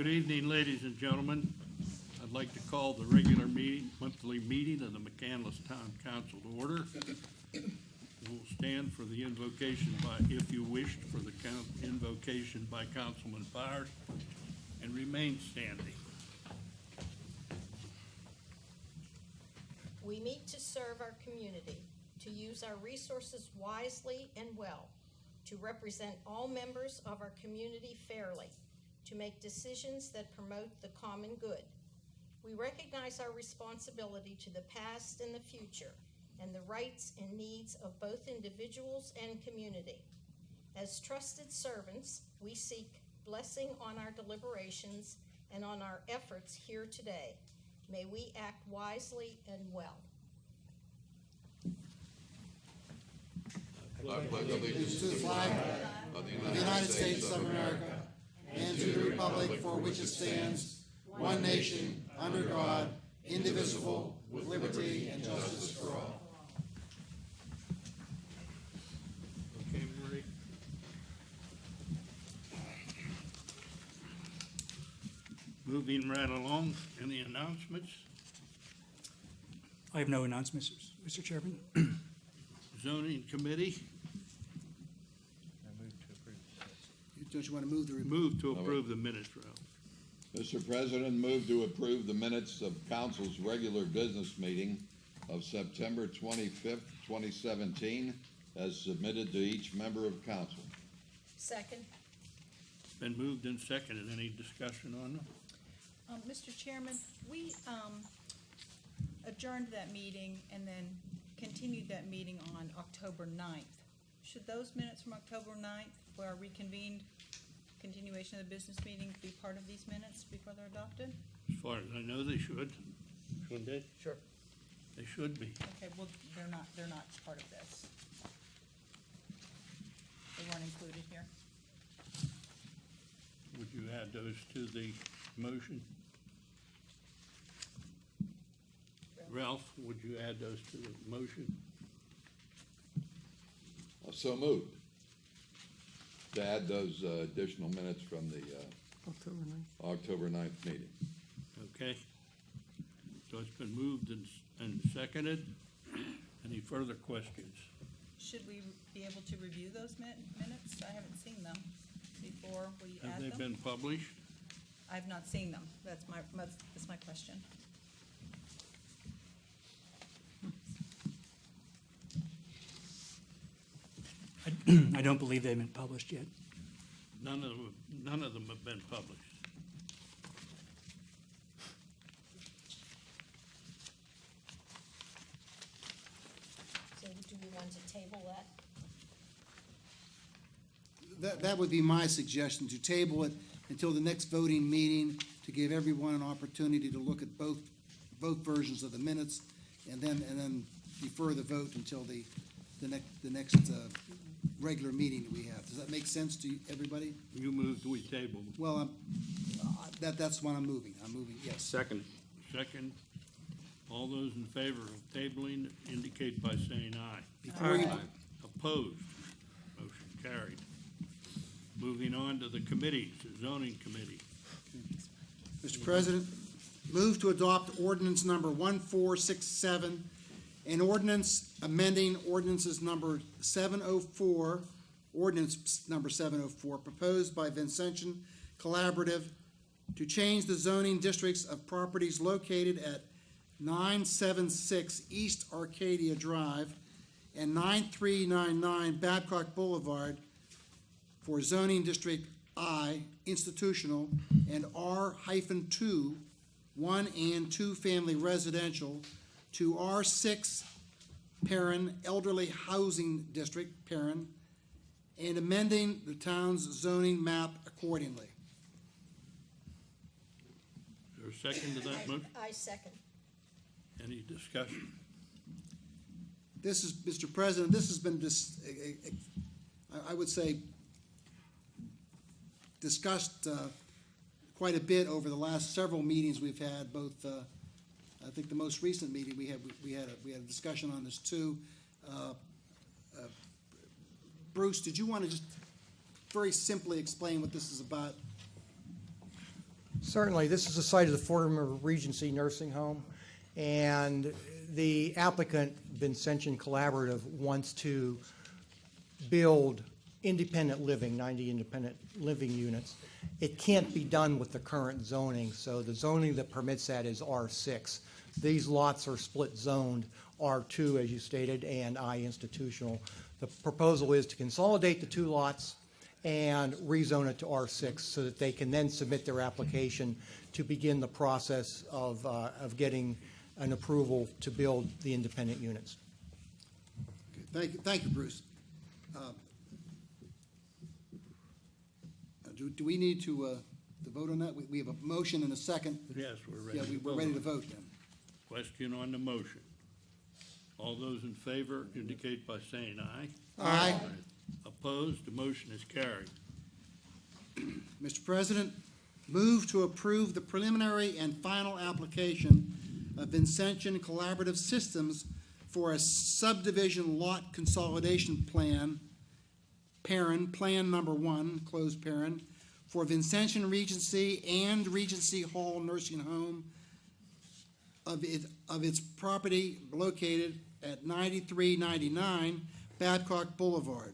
Good evening, ladies and gentlemen. I'd like to call the regular monthly meeting of the McCandless Town Council to order. We'll stand for the invocation by, if you wished, for the invocation by Councilman Byers, and remain standing. We meet to serve our community, to use our resources wisely and well, to represent all members of our community fairly, to make decisions that promote the common good. We recognize our responsibility to the past and the future, and the rights and needs of both individuals and community. As trusted servants, we seek blessing on our deliberations and on our efforts here today. May we act wisely and well. I pledge allegiance to the flag of the United States of America and to the republic for which it stands, one nation, under God, indivisible, with liberty and justice for all. Okay, Marie. Moving right along, any announcements? I have no announcements, Mr. Chairman. Zoning Committee, Don't you want to move the report? move to approve the minutes, Ralph. Mr. President, move to approve the minutes of council's regular business meeting of September 25th, 2017, as submitted to each member of council. Second. Been moved and seconded. Any discussion on them? Mr. Chairman, we adjourned that meeting and then continued that meeting on October 9th. Should those minutes from October 9th, where our reconvened continuation of the business meeting, be part of these minutes before they're adopted? As far as I know, they should. Shouldn't they? Sure. They should be. Okay, well, they're not part of this. They weren't included here. Would you add those to the motion? Ralph, would you add those to the motion? So moved. To add those additional minutes from the October 9th meeting. Okay. So it's been moved and seconded. Any further questions? Should we be able to review those minutes? I haven't seen them before we Have add they them. been published? I've not seen them. That's my question. I don't believe they've been published yet. None of them have been published. So do we want to table that? That would be my suggestion, to table it until the next voting meeting, to give everyone an opportunity to look at both versions of the minutes, and then defer the vote until the next regular meeting that we have. Does that make sense to everybody? You moved, we tabled. Well, that's what I'm moving. I'm moving, yes. Second. Second. All those in favor of tabling indicate by saying aye. Before you- Opposed? Motion carried. Moving on to the committees, the zoning committee. Mr. President, move to adopt ordinance number 1467, an ordinance amending ordinances number 704, ordinance number 704, proposed by Vincentian Collaborative to change the zoning districts of properties located at 976 East Arcadia Drive and 9399 Babcock Boulevard for zoning district I, institutional, and R-2, 1 and 2 family residential, to R6 Perrin Elderly Housing District, Perrin, and amending the town's zoning map accordingly. Is there a second to that motion? I second. Any discussion? This is, Mr. President, this has been, I would say, discussed quite a bit over the last several meetings we've had, both, I think the most recent meeting we had a discussion on this too. Bruce, did you want to just very simply explain what this is about? Certainly. This is the site of the former Regency Nursing Home, and the applicant, Vincentian Collaborative, wants to build independent living, 90 independent living units. It can't be done with the current zoning, so the zoning that permits that is R6. These lots are split zoned, R2, as you stated, and I institutional. The proposal is to consolidate the two lots and rezone it to R6 so that they can then submit their application to begin the process of getting an approval to build the independent units. Thank you, Bruce. Do we need to vote on that? We have a motion and a second. Yes, we're ready Yeah, to we're vote. ready to vote then. Question on the motion. All those in favor indicate by saying aye. Aye. Opposed, the motion is carried. Mr. President, move to approve the preliminary and final application of Vincentian Collaborative Systems for a subdivision lot consolidation plan, Plan Number 1, closed paren, for Vincentian Regency and Regency Hall Nursing Home of its property located at 9399 Babcock Boulevard,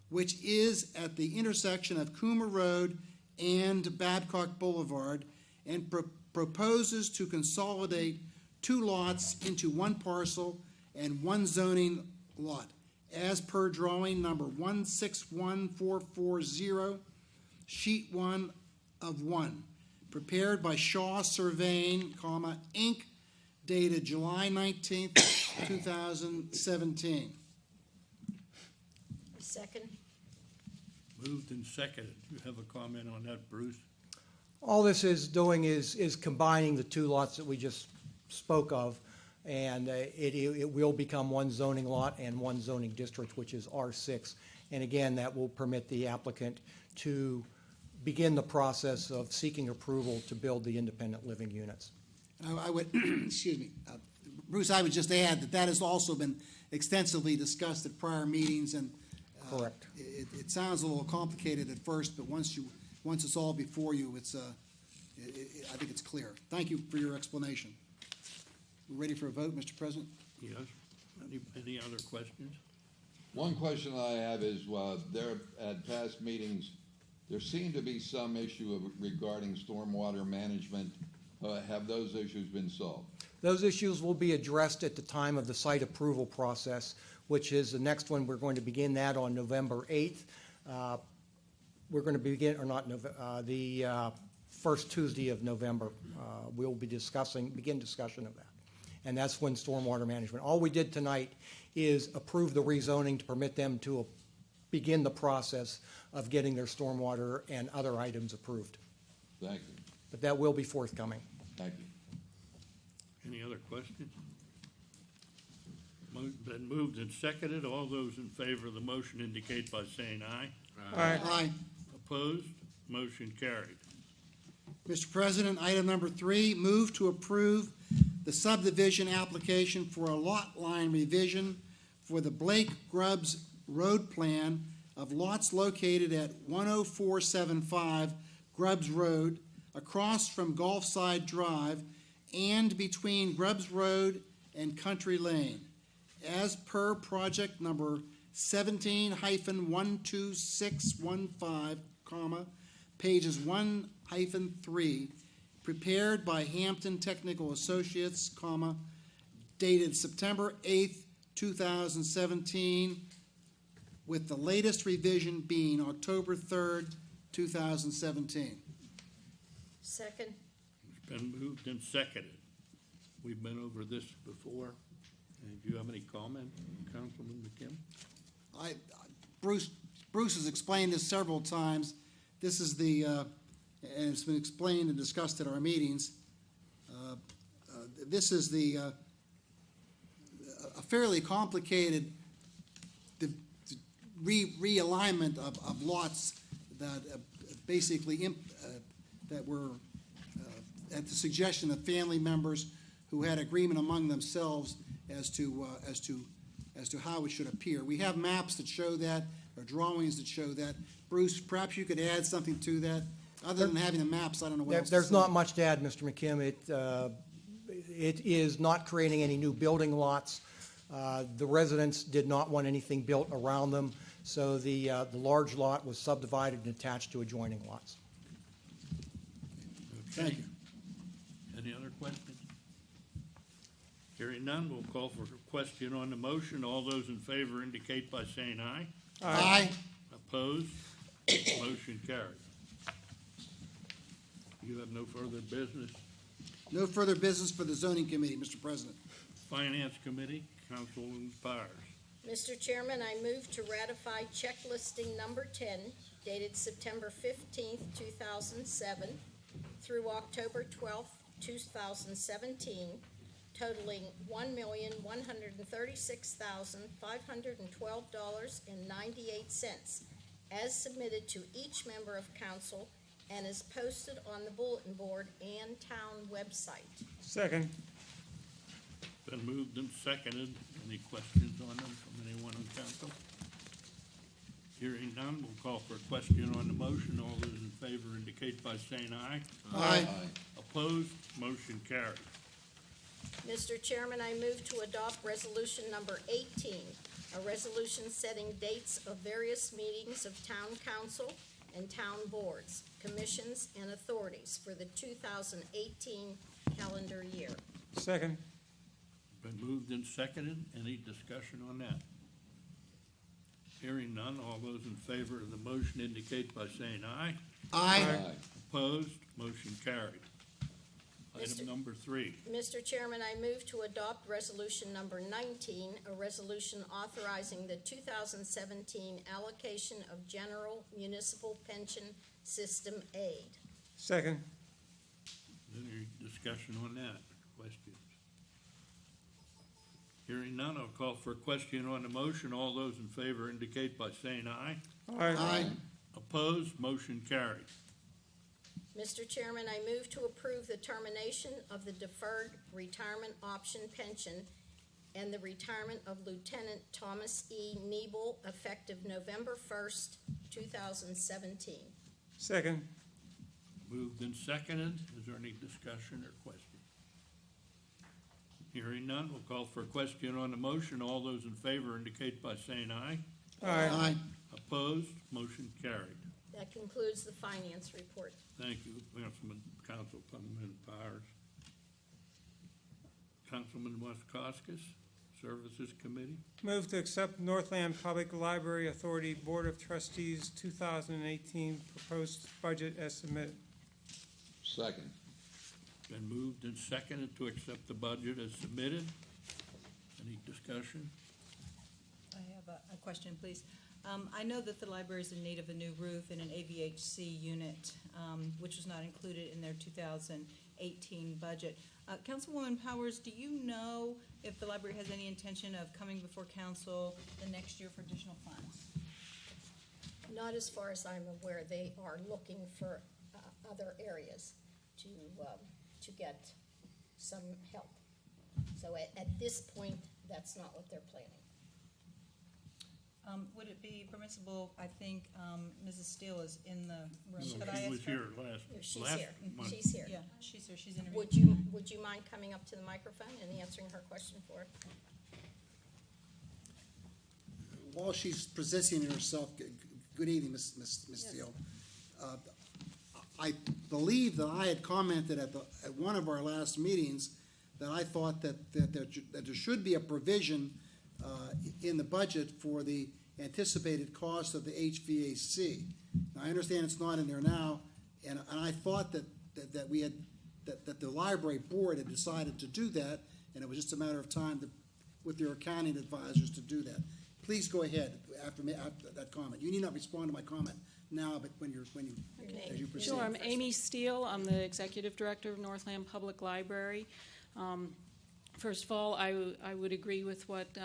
which is at the intersection of Coomer Road and Babcock Boulevard, and proposes to consolidate two lots into one parcel and one zoning lot, as per drawing number 161440, sheet 1 of 1, prepared by Shaw Surveying, Inc., dated July 19th, 2017. Second. Moved and seconded. Do you have a comment on that, Bruce? All this is doing is combining the two lots that we just spoke of, and it will become one zoning lot and one zoning district, which is R6. And again, that will permit the applicant to begin the process of seeking approval to build the independent living units. I would, excuse me, Bruce, I would just add that that has also been extensively discussed at prior meetings, and Correct. It sounds a little complicated at first, but once it's all before you, I think it's clear. Thank you for your explanation. We're ready for a vote, Mr. President? Yes. Any other questions? One question I have is, there at past meetings, there seemed to be some issue regarding stormwater management. Have those issues been solved? Those issues will be addressed at the time of the site approval process, which is the next one. We're going to begin that on November 8th. We're going to begin, or not, the first Tuesday of November. We'll be begin discussion of that. And that's when stormwater management. All we did tonight is approve the rezoning to permit them to begin the process of getting their stormwater and other items approved. Thank you. But that will be forthcoming. Thank you. Any other questions? Been moved and seconded. All those in favor of the motion indicate by saying aye. Aye. Opposed? Motion carried. Mr. President, item number 3, move to approve the subdivision application for a lot line revision for the Blake Grubbs Road Plan of lots located at 10475 Grubbs Road, across from Gulfside Drive, and between Grubbs Road and Country Lane, as per project number 17-12615, pages 1-3, prepared by Hampton Technical Associates, dated September 8th, 2017, with the latest revision being October 3rd, 2017. Second. It's been moved and seconded. We've been over this before. Do you have any comment, Councilman McKim? Bruce has explained this several times. This is and it's been explained and discussed at our meetings. This is a fairly complicated realignment of lots that basically that were at the suggestion of family members who had agreement among themselves as to how it should appear. We have maps that show that, or drawings that show that. Bruce, perhaps you could add something to that. Other than having the maps, I don't know what else to There's say. not much to add, Mr. McKim. It is not creating any new building lots. The residents did not want anything built around them, so the large lot was subdivided and attached to adjoining lots. Thank you. Any other questions? Hearing none, we'll call for a question on the motion. All those in favor indicate by saying aye. Aye. Opposed? Motion carried. You have no further business. No further business for the zoning committee, Mr. President. Finance Committee, Councilwoman Powers. Mr. Chairman, I move to ratify check listing number 10 dated September 15th, 2007 through October 12th, 2017, totaling $1,136,512.98 as submitted to each member of council and is posted on the bulletin board and town website. Second. Been moved and seconded. Any questions on them from anyone on council? Hearing none, we'll call for a question on the motion. All those in favor indicate by saying aye. Aye. Opposed? Motion carried. Mr. Chairman, I move to adopt resolution number 18, a resolution setting dates of various meetings of town council and town boards, commissions, and authorities for the 2018 calendar year. Second. Been moved and seconded. Any discussion on that? Hearing none, all those in favor of the motion indicate by saying aye. Aye. Opposed? Motion carried. Item Mr. number 3. Mr. Chairman, I move to adopt resolution number 19, a resolution authorizing the 2017 allocation of general municipal pension system aid. Second. Any discussion on that? Questions? Hearing none, I'll call for a question on the motion. All those in favor indicate by saying aye. Aye. Opposed? Motion carried. Mr. Chairman, I move to approve the termination of the deferred retirement option pension and the retirement of Lieutenant Thomas E. Niebel effective November 1st, 2017. Second. Moved and seconded. Is there any discussion or question? Hearing none, we'll call for a question on the motion. All those in favor indicate by saying aye. Aye. Opposed? Motion carried. That concludes the finance report. Thank you, Councilwoman Powers. Councilman Waskoskis, Services Committee. Move to accept Northland Public Library Authority Board of Trustees 2018 proposed budget as submitted. Second. Been moved and seconded to accept the budget as submitted. Any discussion? I have a question, please. I know that the library is in need of a new roof and an AVHC unit, which was not included in their 2018 budget. Councilwoman Powers, do you know if the library has any intention of coming before council the next year for additional funds? Not as far as I'm aware. They are looking for other areas to get some help. So at this point, that's not what they're planning. Would it be permissible, I think Mrs. Steele is in the room. No, Could I she ask was her? here last She's month. here. She's here. Yeah, she's here, she's interviewing. Would you mind coming up to the microphone and answering her question for her? While she's positioning herself, good evening, Ms. Steele. I believe that I had commented at one of our last meetings that I thought that there should be a provision in the budget for the anticipated cost of the HVAC. Now, I understand it's not in there now, and I thought that the library board had decided to do that, and it was just a matter of time with their accounting advisors to do that. Please go ahead after that comment. You need not respond to my comment now, but as you proceed. Sure, I'm Amy Steele. I'm the Executive Director of Northland Public Library. First of all, I would agree with what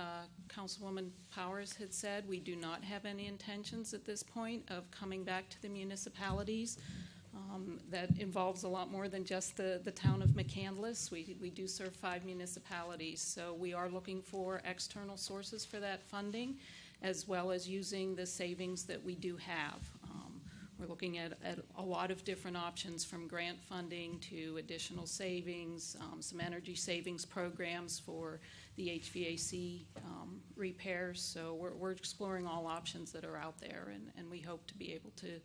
Councilwoman Powers had said. We do not have any intentions at this point of coming back to the municipalities. That involves a lot more than just the town of McCandless. We do serve 5 municipalities, so we are looking for external sources for that funding, as well as using the savings that we do have. We're looking at a lot of different options, from grant funding to additional savings, some energy savings programs for the HVAC repairs. So we're exploring all options that are out there, and we hope to be able to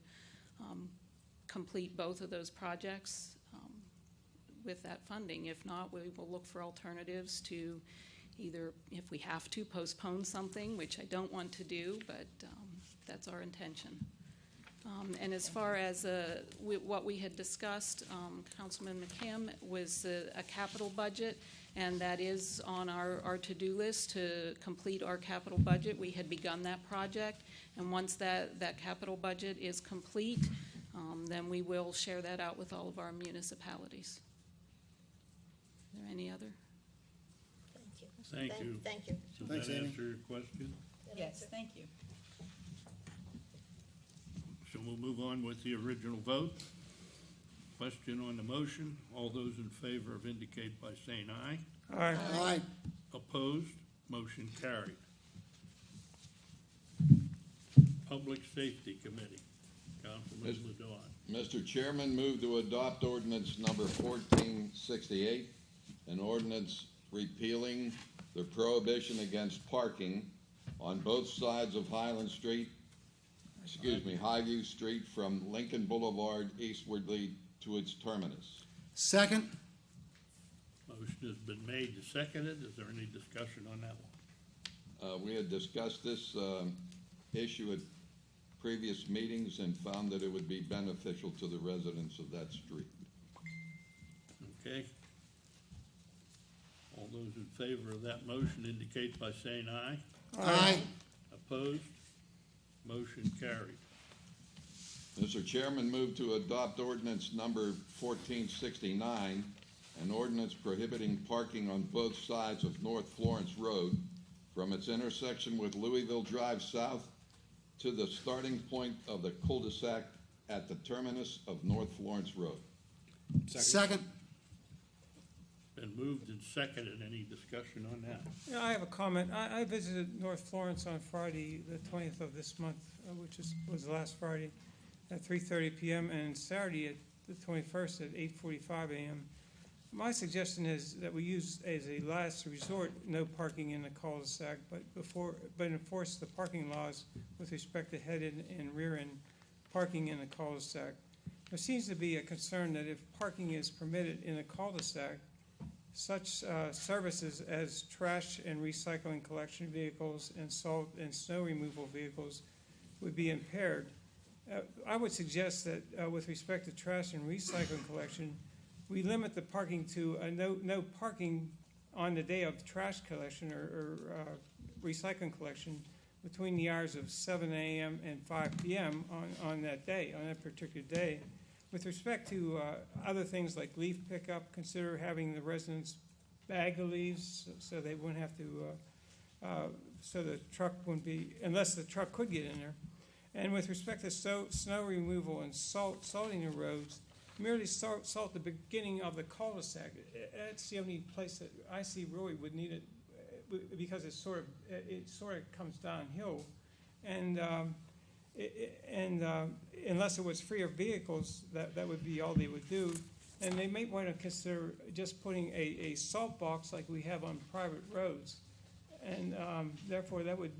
complete both of those projects with that funding. If not, we will look for alternatives to either, if we have to, postpone something, which I don't want to do, but that's our intention. And as far as what we had discussed, Councilman McCam, was a capital budget, and that is on our to-do list to complete our capital budget. We had begun that project, and once that capital budget is complete, then we will share that out with all of our municipalities. Is there any other? Thank you. Thank you. Thank you. Does Thanks, that Amy. answer your question? Yes, thank you. So we'll move on with the original vote. Question on the motion. All those in favor of indicate by saying aye. Aye. Aye. Opposed? Motion carried. Public Safety Committee. Councilman Ladon. Mr. Chairman, move to adopt ordinance number 1468, an ordinance repealing the prohibition against parking on both sides of Highview Street from Lincoln Boulevard eastwardly to its terminus. Second? Motion has been made and seconded. Is there any discussion on that one? We had discussed this issue at previous meetings and found that it would be beneficial to the residents of that street. Okay. All those in favor of that motion indicate by saying aye. Aye. Opposed? Motion carried. Mr. Chairman, move to adopt ordinance number 1469, an ordinance prohibiting parking on both sides of North Florence Road from its intersection with Louisville Drive South to the starting point of the cul-de-sac at the terminus of North Florence Road. Second? Been moved and seconded. Any discussion on that? Yeah, I have a comment. I visited North Florence on Friday, the 20th of this month, which was last Friday, at 3:30 p.m., and Saturday at the 21st at 8:45 a.m. My suggestion is that we use as a last resort no parking in the cul-de-sac, but enforce the parking laws with respect to head-end and rear-end parking in the cul-de-sac. There seems to be a concern that if parking is permitted in a cul-de-sac, such services as trash and recycling collection vehicles and salt and snow removal vehicles would be impaired. I would suggest that with respect to trash and recycling collection, we limit the parking to no parking on the day of trash collection or recycling collection between the hours of 7 a.m. and 5 p.m. on that day, on that particular day. With respect to other things like leaf pickup, consider having the residents bag the leaves so they wouldn't have to, so the truck wouldn't be, unless the truck could get in there. And with respect to snow removal and salting the roads, merely salt the beginning of the cul-de-sac. That's the only place that I see really would need it, because it sort of comes downhill, and unless it was free of vehicles, that would be all they would do. And they may want to consider just putting a salt box like we have on private roads, and therefore that would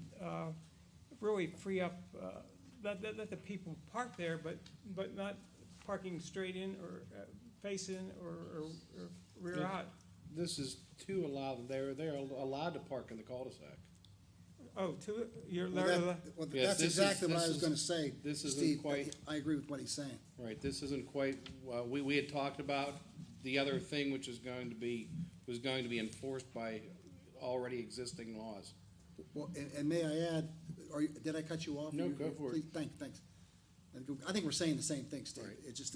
really free up. Let the people park there, but not parking straight in or face in or rear out. This is to allow, they're allowed to park in the cul-de-sac. Oh, you're Well, Yes, that's this exactly is- what I this was is- going to say, this isn't Steve. quite- I agree with what he's saying. Right, this isn't quite, we had talked about the other thing, which was going to be enforced by already existing laws. Well, and may I add, did I cut you off? No, go for it. Please, thanks. I think we're saying the same thing, Steve. Right. It's just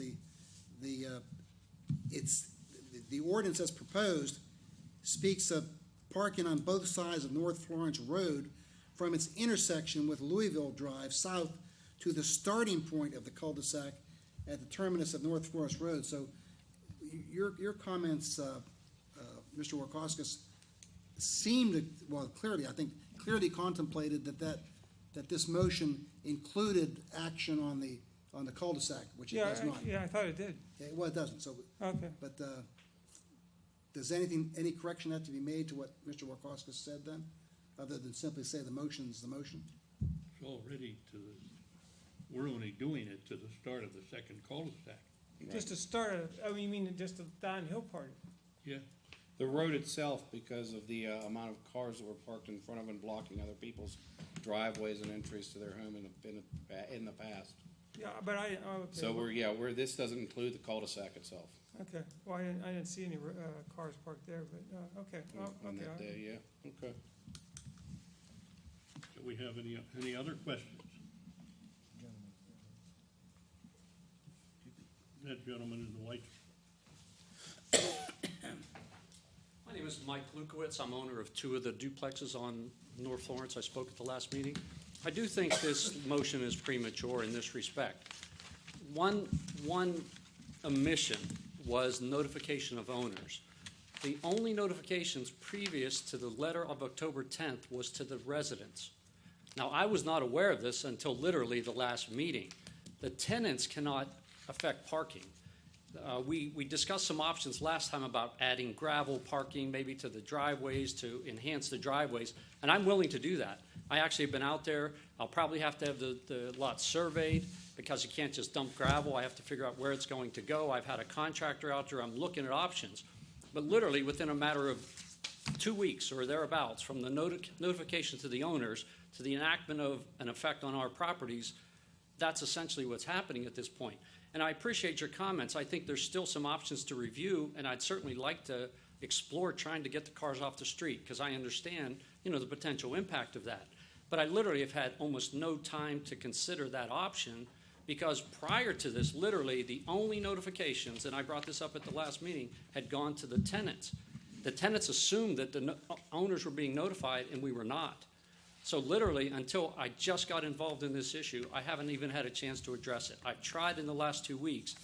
the ordinance as proposed speaks of parking on both sides of North Florence Road from its intersection with Louisville Drive south to the starting point of the cul-de-sac at the terminus of North Florence Road. So your comments, Mr. Warkowskis, seem to, well, clearly contemplated that this motion included action on the on the cul-de-sac, which it Yeah, does not. yeah, I thought it did. Yeah, well, it doesn't, so, Okay. but, does any correction have to be made to what Mr. Warkowskis said then? Other than simply say the motion's the motion? It's already we're only doing it to the start of the second cul-de-sac. Just to start, you mean just the downhill part? Yeah, The road itself, because of the amount of cars that were parked in front of and blocking other people's driveways and entries to their home in the past. Yeah, but okay. So this doesn't include the cul-de-sac itself. Okay, well, I didn't see any cars parked there, but, okay. On that day, yeah, okay. do we have any other questions? That gentleman in the white. My name is Mike Lukowitz. I'm owner of 2 of the duplexes on North Florence. I spoke at the last meeting. I do think this motion is premature in this respect. One omission was notification of owners. The only notifications previous to the letter of October 10th was to the residents. Now, I was not aware of this until literally the last meeting. The tenants cannot affect parking. We discussed some options last time about adding gravel parking maybe to the driveways to enhance the driveways, and I'm willing to do that. I actually have been out there. I'll probably have to have the lot surveyed because you can't just dump gravel. I have to figure out where it's going to go. I've had a contractor out there. I'm looking at options. But literally within a matter of 2 weeks or thereabouts from the notification to the owners to the enactment of an effect on our properties, that's essentially what's happening at this point. And I appreciate your comments. I think there's still some options to review, and I'd certainly like to explore trying to get the cars off the street because I understand, the potential impact of that. But I literally have had almost no time to consider that option because prior to this, literally the only notifications, and I brought this up at the last meeting, had gone to the tenants. The tenants assumed that the owners were being notified, and we were not. So literally, until I just got involved in this issue, I haven't even had a chance to address it. I've tried in the last 2 weeks,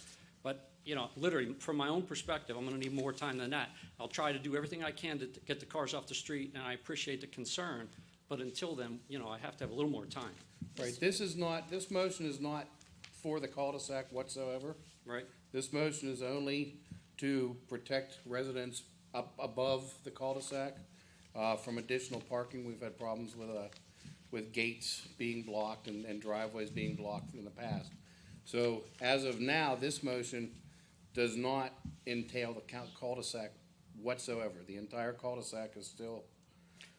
but, literally, from my own perspective, I'm going to need more time than that. I'll try to do everything I can to get the cars off the street, and I appreciate the concern, but until then, I have to have a little more time. Right, this motion is not for the cul-de-sac whatsoever. Right? This motion is only to protect residents up above the cul-de-sac from additional parking. We've had problems with gates being blocked and driveways being blocked in the past. So as of now, this motion does not entail the cul-de-sac whatsoever. The entire cul-de-sac is still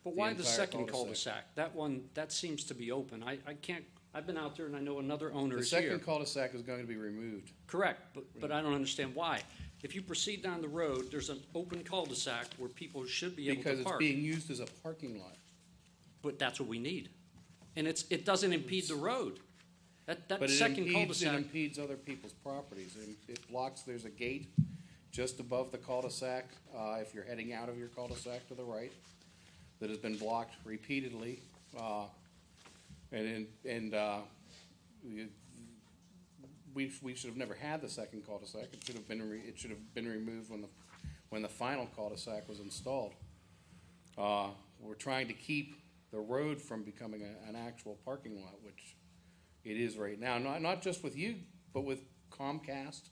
But why the entire second cul-de-sac. cul-de-sac? That seems to be open. I can't, I've been out there and I know another owner The is here. second cul-de-sac is going to be removed. Correct, but I don't understand why. If you proceed down the road, there's an open cul-de-sac where people should be able Because to it's park. being used as a parking lot. But that's what we need. And it doesn't impede the road. That But it second impedes cul-de-sac, other people's properties. It blocks, there's a gate just above the cul-de-sac, if you're heading out of your cul-de-sac to the right, that has been blocked repeatedly. We should have never had the second cul-de-sac. It should have been removed when the final cul-de-sac was installed. We're trying to keep the road from becoming an actual parking lot, which it is right now. Not just with you, but with Comcast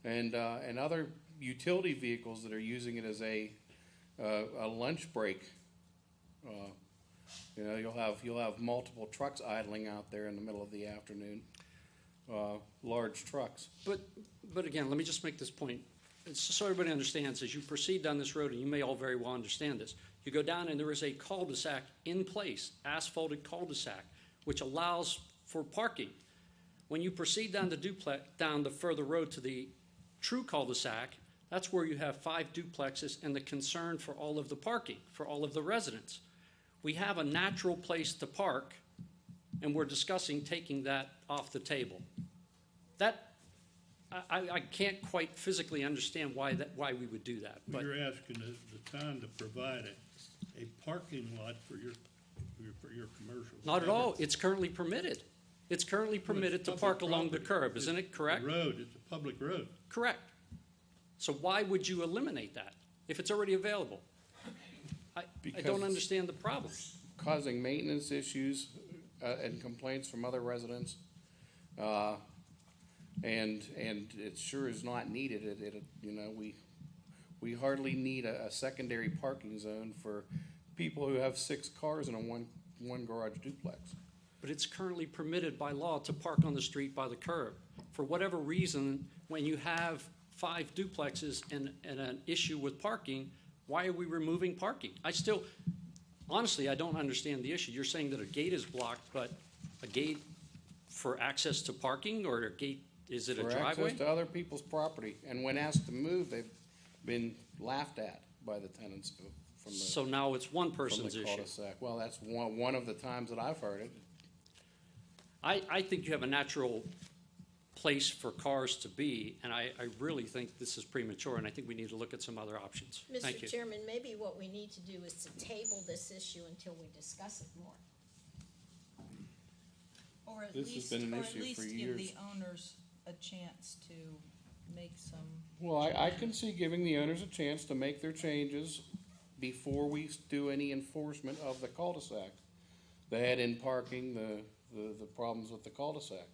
and other utility vehicles that are using it as a lunch break. You'll have multiple trucks idling out there in the middle of the afternoon. Large trucks. but again, let me just make this point. So everybody understands, as you proceed down this road, and you may all very well understand this, you go down and there is a cul-de-sac in place, asphalted cul-de-sac, which allows for parking. When you proceed down the further road to the true cul-de-sac, that's where you have 5 duplexes and the concern for all of the parking, for all of the residents. We have a natural place to park, and we're discussing taking that off the table. I can't quite physically understand why we would do that. But You're asking the town to provide a parking lot for your commercial. not at all. It's currently permitted. It's currently permitted to public park along the property. curb, isn't it correct? Road, it's a public road. Correct. So why would you eliminate that if it's already available? I Because don't it's- understand the problem. Causing maintenance issues and complaints from other residents. and it sure is not needed. We hardly need a secondary parking zone for people who have 6 cars in a one garage duplex. But it's currently permitted by law to park on the street by the curb. For whatever reason, when you have 5 duplexes and an issue with parking, why are we removing parking? Honestly, I don't understand the issue. You're saying that a gate is blocked, but a gate for access to parking, or a gate, is it a For driveway? access to other people's property, and when asked to move, they've been laughed at by the tenants from the. So now it's one person's From the issue. cul-de-sac. Well, that's one of the times that I've heard it. I think you have a natural place for cars to be, and I really think this is premature, and I think we need to look at some other options. Thank Mr. you. Chairman, maybe what we need to do is to table this issue until we discuss it more. Or at This has least, been an or issue at least for give years. the owners a chance to make some. Well, I can see giving the owners a chance to make their changes before we do any enforcement of the cul-de-sac. The head-in parking, the problems with the cul-de-sac.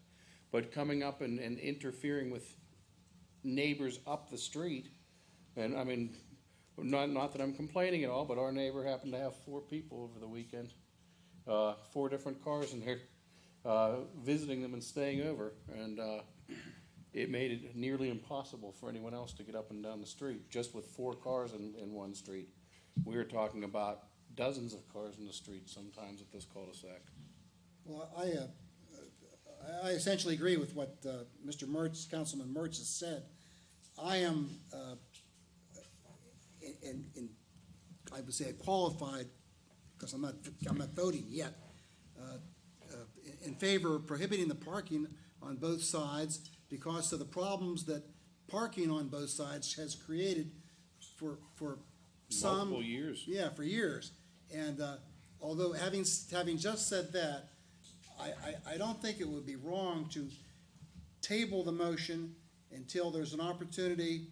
But coming up and interfering with neighbors up the street, and I mean, not that I'm complaining at all, but our neighbor happened to have 4 people over the weekend, 4 different cars in there, visiting them and staying over, and it made it nearly impossible for anyone else to get up and down the street, just with 4 cars in one street. We were talking about dozens of cars in the street sometimes at this cul-de-sac. Well, I essentially agree with what Mr. Mertz, Councilman Mertz has said. I am, I would say qualified, because I'm not voting yet, in favor of prohibiting the parking on both sides because of the problems that parking on both sides has created for some. Multiple years. Yeah, for years. And although having just said that, I don't think it would be wrong to table the motion until there's an opportunity,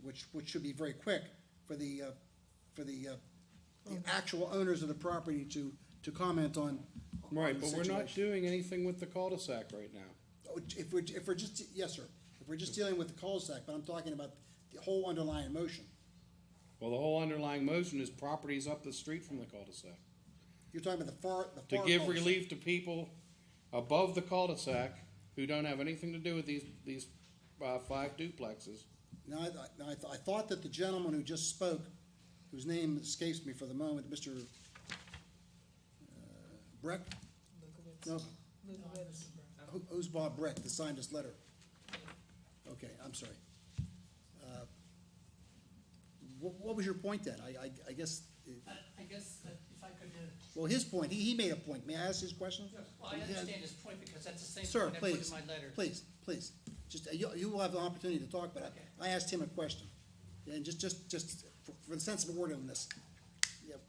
which should be very quick, for the actual owners of the property to comment on. Right, the but we're not situation. doing anything with the cul-de-sac right now. If we're just, yes, sir, if we're just dealing with the cul-de-sac, but I'm talking about the whole underlying motion. Well, the whole underlying motion is properties up the street from the cul-de-sac. You're talking about the far To give cul-de-sac. relief to people above the cul-de-sac who don't have anything to do with these 5 duplexes. Now, I thought that the gentleman who just spoke, whose name escapes me for the moment, Mr. Breck? No. Who's Bob Breck that signed this letter? Okay, I'm sorry. What was your point then? I guess, I guess that if I could, well, his point, he made a point. May I ask his question? well, I understand his point because that's the same Sir, point I put in please, my letter. please. Just, you will have the opportunity to talk, but I asked him a question. And just for the sense of orderliness. Yep.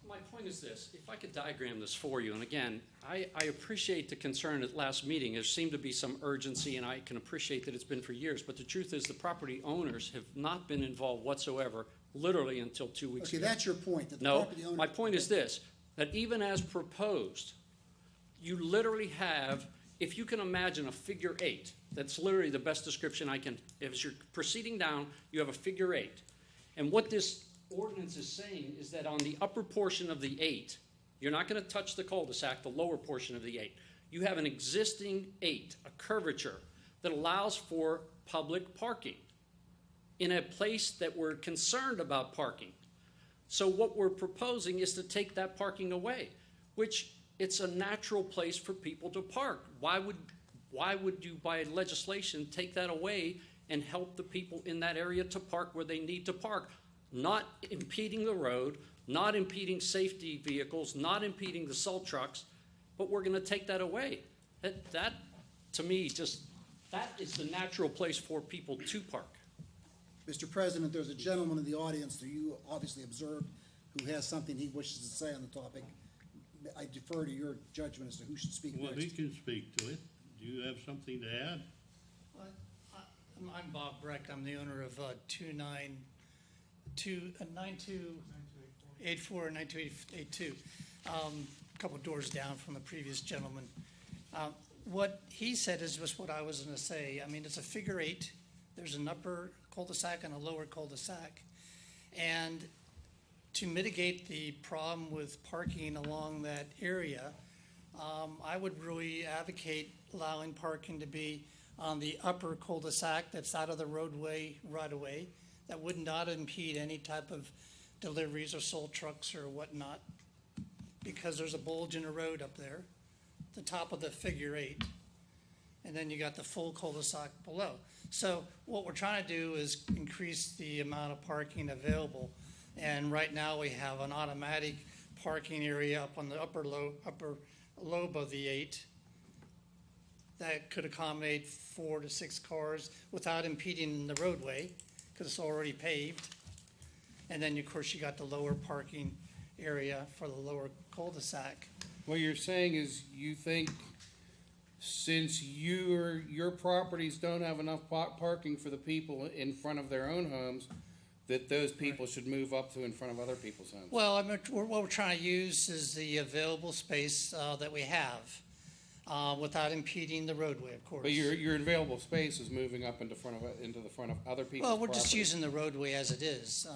My point is this, if I could diagram this for you, and again, I appreciate the concern at last meeting. There seemed to be some urgency, and I can appreciate that it's been for years, but the truth is the property owners have not been involved whatsoever, literally until 2 weeks Okay, ago. that's your point, that the No, property owner. my point is this, that even as proposed, you literally have, if you can imagine a figure 8, that's literally the best description I can, as you're proceeding down, you have a figure 8. And what this ordinance is saying is that on the upper portion of the 8, you're not going to touch the cul-de-sac, the lower portion of the 8. You have an existing 8, a curvature, that allows for public parking in a place that we're concerned about parking. So what we're proposing is to take that parking away, which it's a natural place for people to park. Why would you, by legislation, take that away and help the people in that area to park where they need to park? Not impeding the road, not impeding safety vehicles, not impeding the salt trucks, but we're going to take that away. That, to me, that is the natural place for people to park. Mr. President, there's a gentleman in the audience that you obviously observed who has something he wishes to say on the topic. I defer to your judgment as to who should speak Well, he next. can speak to it. Do you have something to add? Well, I'm Bob Breck. I'm the owner of 9284 and 9282. A couple doors down from the previous gentleman. what he said is just what I was gonna say. I mean, it's a figure eight. There's an upper cul-de-sac and a lower cul-de-sac. And to mitigate the problem with parking along that area, I would really advocate allowing parking to be on the upper cul-de-sac that's out of the roadway right away. That would not impede any type of deliveries or sold trucks or whatnot, because there's a bulge in the road up there, the top of the figure eight. And then you got the full cul-de-sac below. So what we're trying to do is increase the amount of parking available. And right now, we have an automatic parking area up on the upper lobe of the eight that could accommodate 4 to 6 cars without impeding the roadway, because it's already paved. And then, of course, you got the lower parking area for the lower cul-de-sac. What you're saying is you think since your properties don't have enough parking for the people in front of their own homes, that those people should move up to in front of other people's homes? Well, I mean, what we're trying to use is the available space that we have without impeding the roadway, of course. But your available space is moving up into the front of other people's Well, we're just property. using the roadway as it is.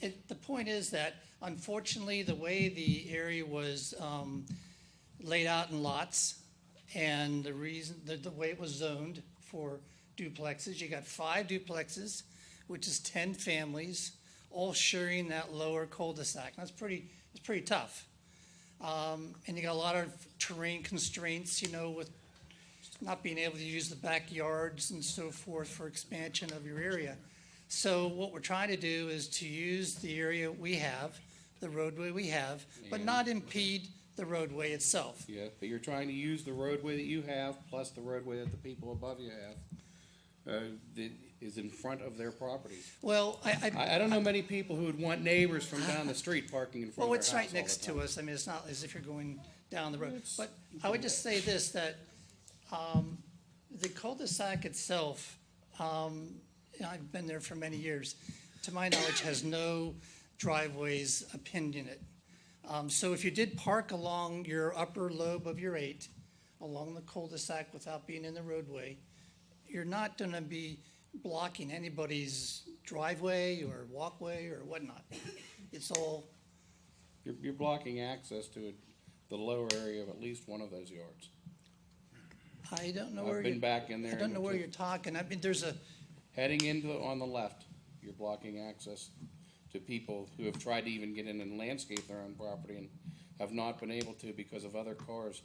The point is that unfortunately, the way the area was laid out in lots and the way it was zoned for duplexes, you got 5 duplexes, which is 10 families, all sharing that lower cul-de-sac. That's it's pretty tough. And you got a lot of terrain constraints, with not being able to use the backyards and so forth for expansion of your area. So what we're trying to do is to use the area we have, the roadway we have, but not impede the roadway itself. Yeah, but you're trying to use the roadway that you have, plus the roadway that the people above you have, that is in front of their properties. Well, I don't know many people who would want neighbors from down the street parking in front Well, of it's their house right next all the to time. us. I mean, it's not as if you're going down the road. But I would just say this, that the cul-de-sac itself, I've been there for many years, to my knowledge, has no driveways pinned in it. So if you did park along your upper lobe of your 8, along the cul-de-sac without being in the roadway, you're not going to be blocking anybody's driveway or walkway or whatnot. It's all, You're blocking access to the lower area of at least one of those yards. I don't know I've where been you're, back in there I don't know and where to- you're talking. I mean, there's a, Heading on the left, you're blocking access to people who have tried to even get in and landscape their own property and have not been able to because of other cars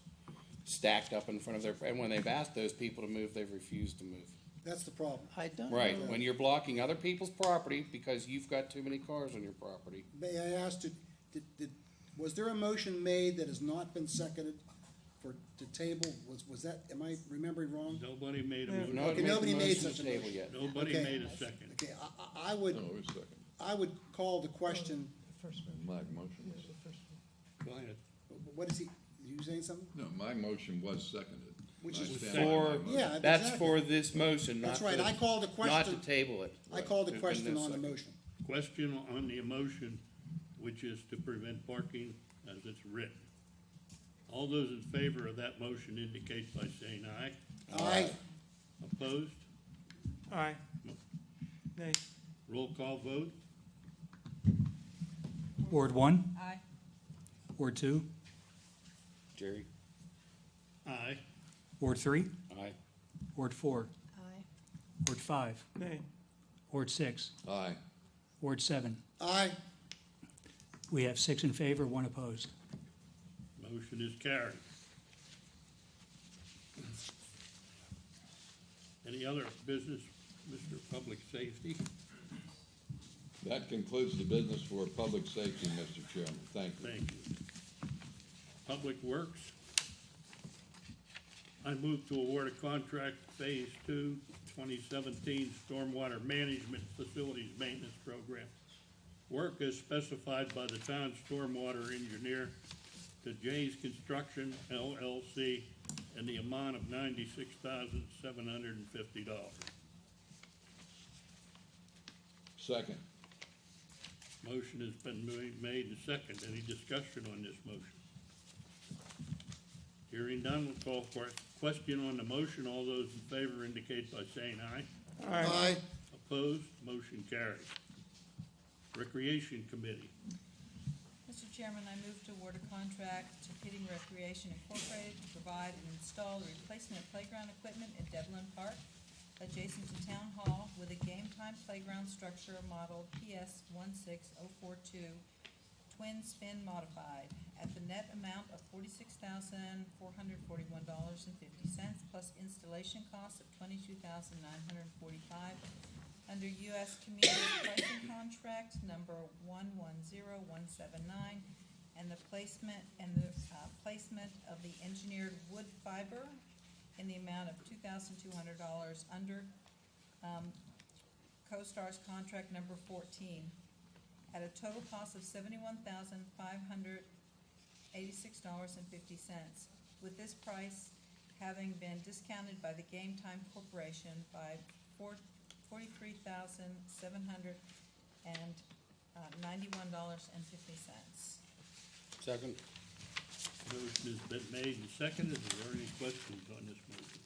stacked up in front of their, and when they've asked those people to move, they've refused to move. That's the problem. I don't Right, know. when you're blocking other people's property because you've got too many cars on your property. May I ask, was there a motion made that has not been seconded to table? Was that, am I remembering wrong? Nobody made a motion. Okay, nobody made motion such to a table motion. yet. Nobody Okay. made a second. Okay, I would, No, it was second. I would call the question, My motion was, Go ahead. what is he, you saying something? no, my motion was seconded. Which I is stand by my For, motion. Yeah, that's exactly. for this motion, not That's for, right, I called the not question, to table it. I called the There's been question no on the second. motion. Question on the motion, which is to prevent parking as it's written. All those in favor of that motion indicate by saying aye. Aye. Opposed? Aye. Nay. Roll call vote. Ward 1, Aye. Ward 2, Jerry? Aye. Ward 3, Aye. Ward 4, Aye. Ward 5, Nay. Ward 6, Aye. Ward 7. Aye. We have 6 in favor, 1 opposed. Motion is carried. Any other business, Mr. Public Safety? That concludes the business for public safety, Mr. Chairman. Thank you. Thank you. Public Works. I move to award a contract Phase 2, 2017 Stormwater Management Facilities Maintenance Program. Work is specified by the town stormwater engineer to Jay's Construction LLC in the amount of $96,750. Second. Motion has been made and second. Any discussion on this motion? Hearing none, we'll call for a question on the motion. All those in favor indicate by saying aye. Aye. Opposed? Motion carries. Recreation Committee. Mr. Chairman, I move to award a contract to Pitting Recreation Incorporated to provide and install the replacement of playground equipment at Devlin Park, adjacent to Town Hall, with a game time playground structure model PS 16042, twin spin modified, at the net amount of $46,441.50, plus installation costs of $22,945, under U.S. Community Pricing Contract number 110179, and the placement of the engineered wood fiber in the amount of $2,200 under CoStar's contract number 14, at a total cost of $71,586.50, with this price having been discounted by the Game Time Corporation by $43,791.50. Second. Motion has been made and seconded. Are there any questions on this motion?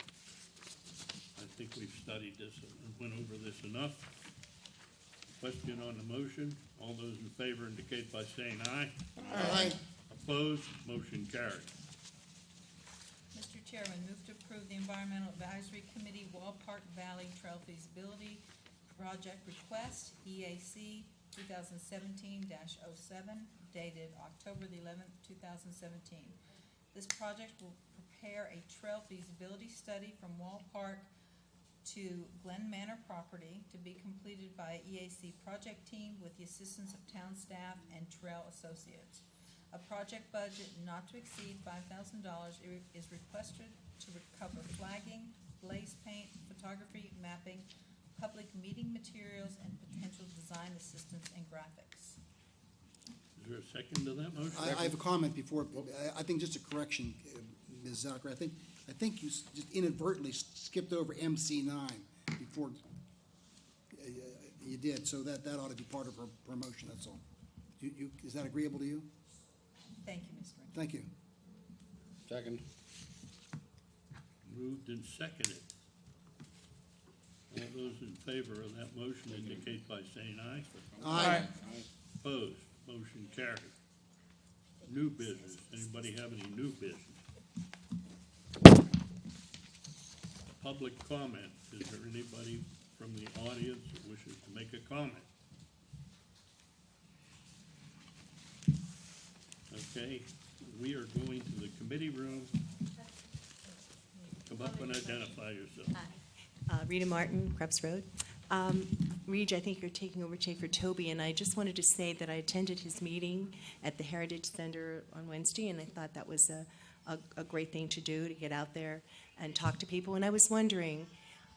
I think we've studied this and went over this enough. Question on the motion. All those in favor indicate by saying aye. Aye. Opposed? Motion carried. Mr. Chairman, move to approve the Environmental Advisory Committee Wall Park Valley Trail Feasibility Project Request, EAC 2017-07, dated October the 11th, 2017. This project will prepare a trail feasibility study from Wall Park to Glen Manor property to be completed by EAC project team with the assistance of town staff and trail associates. A project budget not to exceed $5,000 is requested to recover flagging, blaze paint, photography, mapping, public meeting materials, and potential design assistance and graphics. Is there a second to that motion? I have a comment before, I think just a correction, Ms. Zachary. I think you just inadvertently skipped over MC9 before you did, so that ought to be part of her promotion, that's all. Is that agreeable to you? Thank you, Mr. Rankin. Thank you. Second. Moved and seconded. All those in favor of that motion indicate by saying aye. Aye. Opposed? Motion carried. New business. Anybody have any new business? Public comment. Is there anybody from the audience that wishes to make a comment? Okay, we are going to the committee room. Come up and identify yourself. Rita Martin, Krebs Road. Reg, I think you're taking over Chair for Toby, and I just wanted to say that I attended his meeting at the Heritage Center on Wednesday, and I thought that was a great thing to do, to get out there and talk to people. And I was wondering,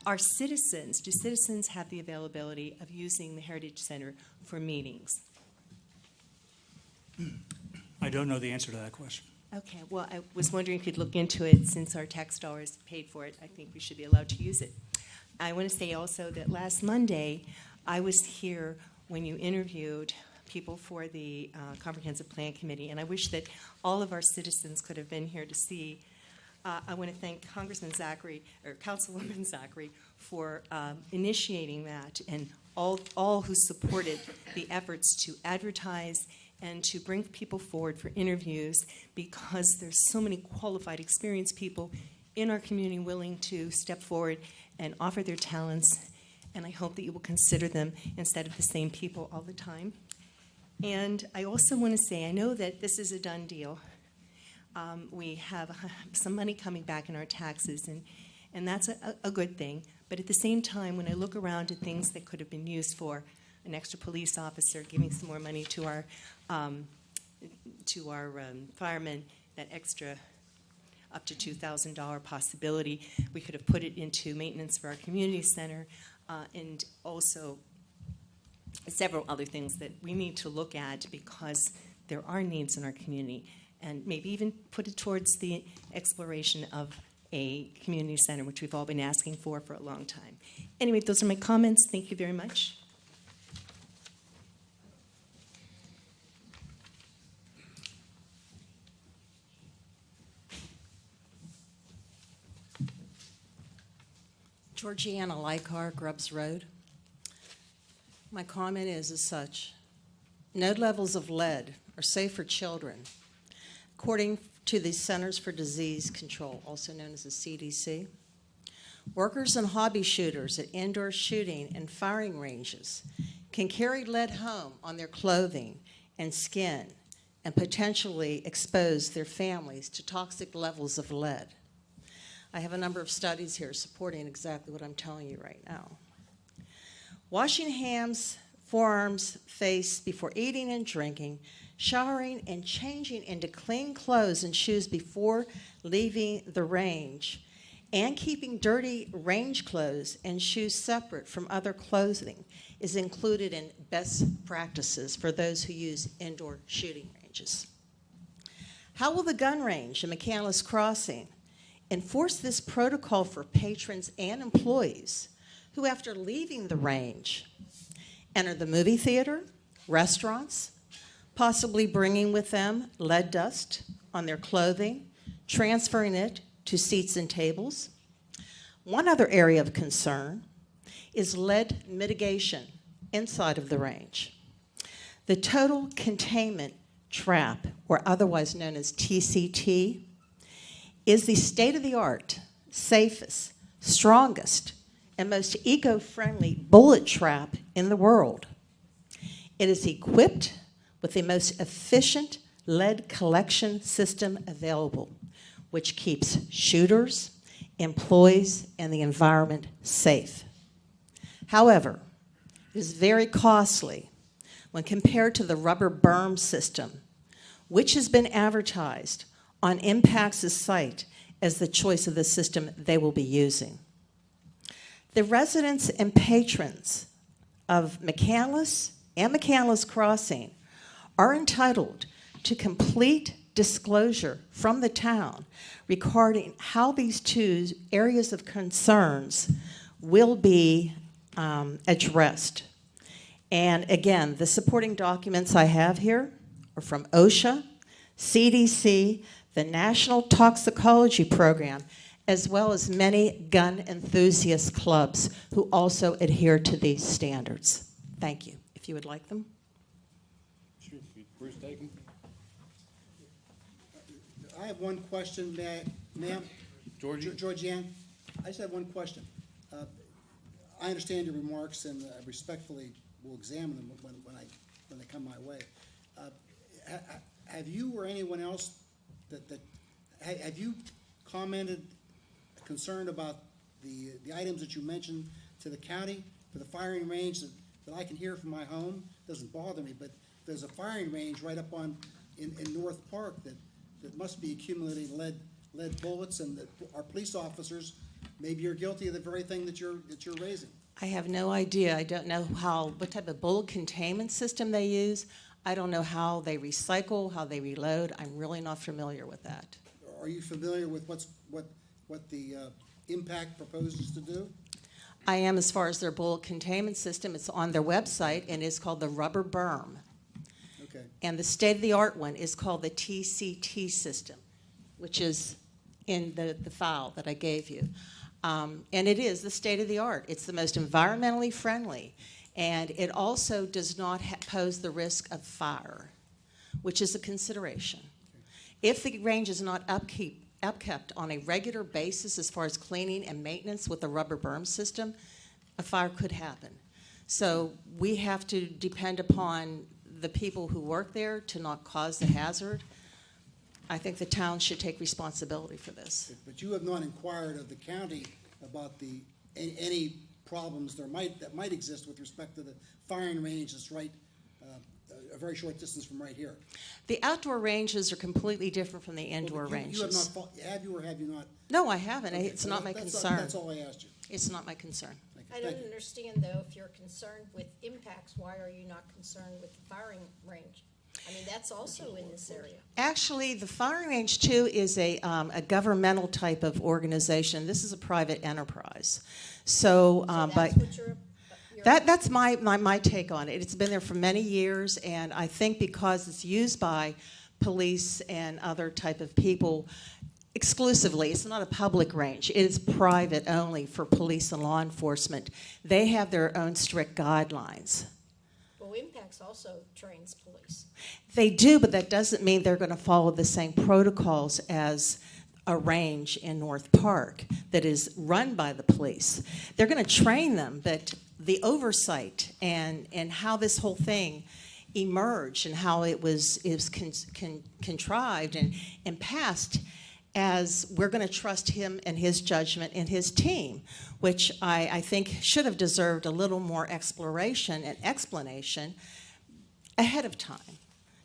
do citizens have the availability of using the Heritage Center for meetings? I don't know the answer to that question. Okay, well, I was wondering if you'd look into it. Since our tax dollars paid for it, I think we should be allowed to use it. I want to say also that last Monday, I was here when you interviewed people for the Comprehensive Plan Committee, and I wish that all of our citizens could have been here to see. I want to thank Councilwoman Zachary for initiating that, and all who supported the efforts to advertise and to bring people forward for interviews, because there's so many qualified, experienced people in our community willing to step forward and offer their talents, and I hope that you will consider them instead of the same people all the time. And I also want to say, I know that this is a done deal. We have some money coming back in our taxes, and that's a good thing. But at the same time, when I look around at things that could have been used for an extra police officer, giving some more money to our firemen, that extra up to $2,000 possibility, we could have put it into maintenance for our community center, and also several other things that we need to look at, because there are needs in our community, and maybe even put it towards the exploration of a community center, which we've all been asking for a long time. Anyway, those are my comments. Thank you very much. Georgiana Lykar, Grubbs Road. My comment is as such. No levels of lead are safe for children. According to the Centers for Disease Control, also known as the CDC, workers and hobby shooters at indoor shooting and firing ranges can carry lead home on their clothing and skin and potentially expose their families to toxic levels of lead. I have a number of studies here supporting exactly what I'm telling you right now. Washing hands, forearms, face before eating and drinking, showering and changing into clean clothes and shoes before leaving the range, and keeping dirty range clothes and shoes separate from other clothing is included in best practices for those who use indoor shooting ranges. How will the gun range and McCandless Crossing enforce this protocol for patrons and employees who, after leaving the range, enter the movie theater, restaurants, possibly bringing with them lead dust on their clothing, transferring it to seats and tables? One other area of concern is lead mitigation inside of the range. The total containment trap, or otherwise known as TCT, is the state-of-the-art, safest, strongest, and most eco-friendly bullet trap in the world. It is equipped with the most efficient lead collection system available, which keeps shooters, employees, and the environment safe. However, it is very costly when compared to the rubber berm system, which has been advertised on Impact's site as the choice of the system they will be using. The residents and patrons of McCandless and McCandless Crossing are entitled to complete disclosure from the town regarding how these two areas of concerns will be addressed. And again, the supporting documents I have here are from OSHA, CDC, the National Toxicology Program, as well as many gun enthusiast clubs who also adhere to these standards. Thank you. If you would like them. Sure. Bruce, take them. I have one question, ma'am. Georgie? Georgianne, I just have one question. I understand your remarks, and I respectfully will examine them when they come my way. Have you or anyone else have you commented, concerned about the items that you mentioned to the county for the firing range that I can hear from my home? Doesn't bother me, but there's a firing range right up in North Park that must be accumulating lead bullets, and that our police officers maybe are guilty of the very thing that you're raising. I have no idea. I don't know what type of bullet containment system they use. I don't know how they recycle, how they reload. I'm really not familiar with that. Are you familiar with what the Impact proposes to do? I am, as far as their bullet containment system. It's on their website, and it's called the rubber berm. Okay. And the state-of-the-art one is called the TCT system, which is in the file that I gave you. And it is the state-of-the-art. It's the most environmentally friendly. And it also does not pose the risk of fire, which is a consideration. If the range is not upkept on a regular basis as far as cleaning and maintenance with the rubber berm system, a fire could happen. So we have to depend upon the people who work there to not cause the hazard. I think the town should take responsibility for this. But you have not inquired of the county about any problems that might exist with respect to the firing range that's right a very short distance from right here. The outdoor ranges are completely different from the indoor ranges. Have you or have you not? No, I haven't. Okay, It's not my that's concern. That's all I asked you. It's not my concern. I don't understand, though, if you're concerned with impacts, why are you not concerned with the firing range? I mean, that's also in this area. Actually, the firing range, too, is a governmental type of organization. This is a private enterprise. So that's what you're that's my take on it. It's been there for many years, and I think because it's used by police and other type of people, exclusively. It's not a public range. It is private only for police and law enforcement. They have their own strict guidelines. Well, Impacts also trains police. They do, but that doesn't mean they're going to follow the same protocols as a range in North Park that is run by the police. They're going to train them, but the oversight and how this whole thing emerged and how it was contrived and passed, as we're going to trust him and his judgment and his team, which I think should have deserved a little more exploration and explanation ahead of time,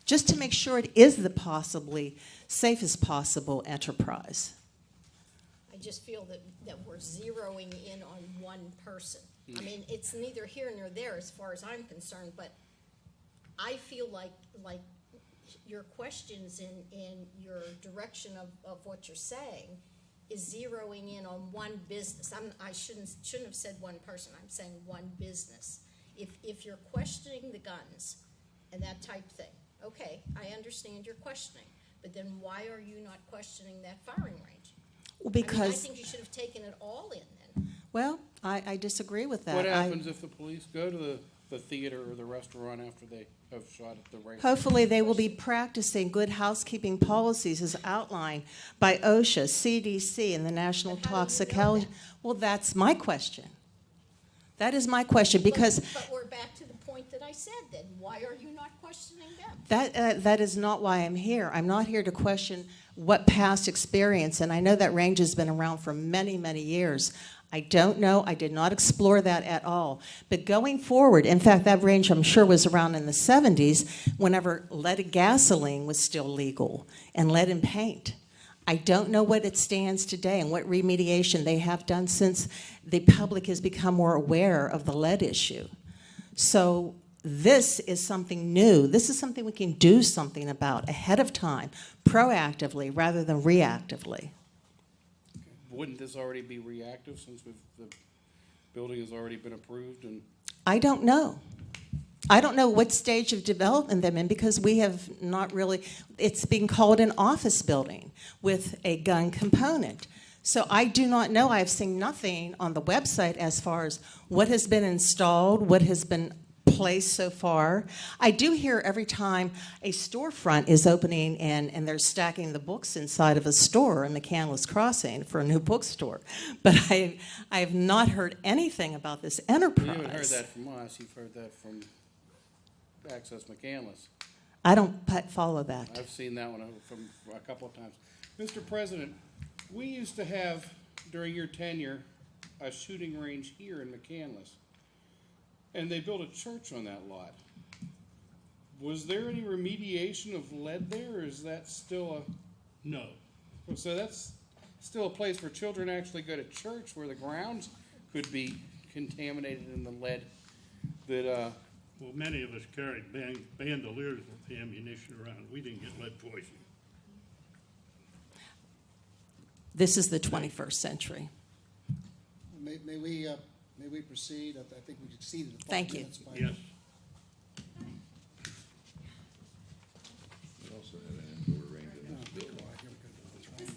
just to make sure it is the possibly safest possible enterprise. I just feel that we're zeroing in on one person. I mean, it's neither here nor there as far as I'm concerned, but I feel like your questions and your direction of what you're saying is zeroing in on one business. I shouldn't have said one person. I'm saying one business. If you're questioning the guns and that type thing, okay, I understand your questioning, but then why are you not questioning that firing range? Well, because I think you should have taken it all in then. well, I disagree with that. What happens if the police go to the theater or the restaurant after they have shot at the range? Hopefully, they will be practicing good housekeeping policies as outlined by OSHA, CDC, and the National Toxicology. Well, that's my question. That is my question, because But we're back to the point that I said then. Why are you not questioning them? that is not why I'm here. I'm not here to question what past experience, and I know that range has been around for many, many years. I don't know. I did not explore that at all. But going forward, in fact, that range I'm sure was around in the 70s whenever leaded gasoline was still legal and lead in paint. I don't know what it stands today and what remediation they have done since the public has become more aware of the lead issue. So this is something new. This is something we can do something about ahead of time, proactively rather than reactively. Wouldn't this already be reactive since the building has already been approved? And I don't know. I don't know what stage of development they're in because we have not really, it's being called an office building with a gun component. So I do not know. I've seen nothing on the website as far as what has been installed, what has been placed so far. I do hear every time a storefront is opening and they're stacking the books inside of a store in McCandless Crossing for a new bookstore. But I have not heard anything about this enterprise. you haven't heard that from us. You've heard that from Access McCandless. I don't follow that. I've seen that one from a couple of times. Mr. President, we used to have, during your tenure, a shooting range here in McCandless. And they built a church on that lot. Was there any remediation of lead there, or is that still a... No. So that's still a place where children actually go to church, where the grounds could be contaminated in the lead that... Well, many of us carried bandoliers with ammunition around. We didn't get lead poisoning. This is the 21st century. May we proceed? I think we exceeded the 5 Thank you. minutes. By Yes. We also had an indoor range in this building. Just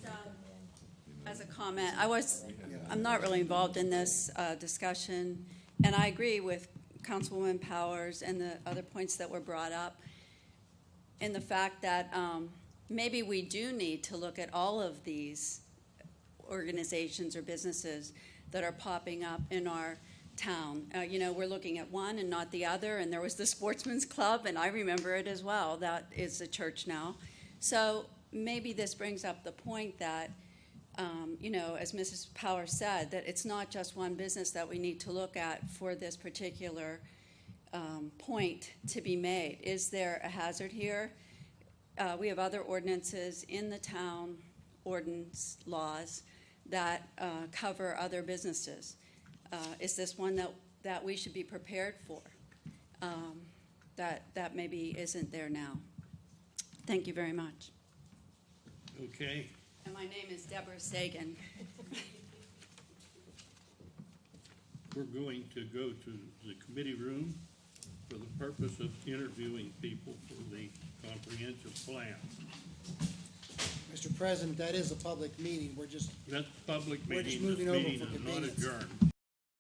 as a comment, I'm not really involved in this discussion, and I agree with Councilwoman Powers and the other points that were brought up in the fact that maybe we do need to look at all of these organizations or businesses that are popping up in our town. We're looking at one and not the other, and there was the Sportsman's Club, and I remember it as well. That is a church now. So maybe this brings up the point that, as Mrs. Power said, that it's not just one business that we need to look at for this particular point to be made. Is there a hazard here? We have other ordinances in the town, ordinance laws, that cover other businesses. Is this one that we should be prepared for? That maybe isn't there now. Thank you very much. Okay. And my name is Deborah Sagan. We're going to go to the committee room for the purpose of interviewing people for the comprehensive plan. Mr. President, that is a public meeting. We're just That's public We're just meeting, this moving over meeting for is not convenience. adjourned.